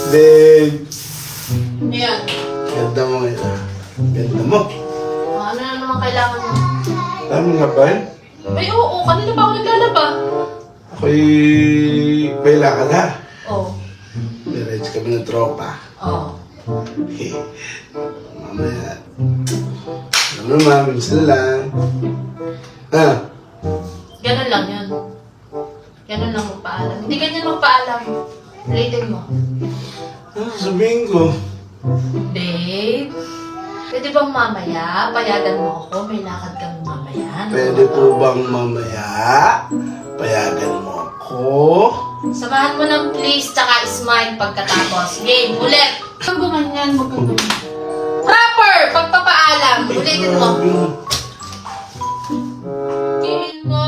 Babe, Ayan. ganda mo ngayon. Ganda mo. Ano na naman kailangan mo? Dami nga ba? Ay, oo. Kanina pa ako naglalaba. Ako'y baila ka na. Oo. Diretso kami ng tropa. Oo. Mamaya. Alam mo naman, minsan lang. Ganun lang yun. Ganun lang magpaalam. Hindi ganyan magpaalam. Ulitin mo. Sabihin ko. Babe, pwede bang mamaya? Payagan mo ako. May lakad kami mamaya. Pwede po bang mamaya? Payagan mo ako? Samahan mo ng please tsaka smile pagkatapos. Game, ulit! Huwag gumanyan, huwag kang gumanyan. Proper! Pagpapaalam. Ulitin mo. Tingin mo.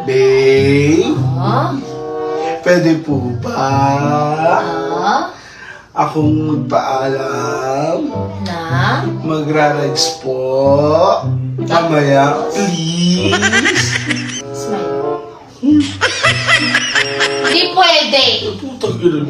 Babe, Ah? pwede po ba Ah? akong magpaalam? Na? Magra-rides po. Mamaya, please. Smile. Hindi pwede. Putang ina.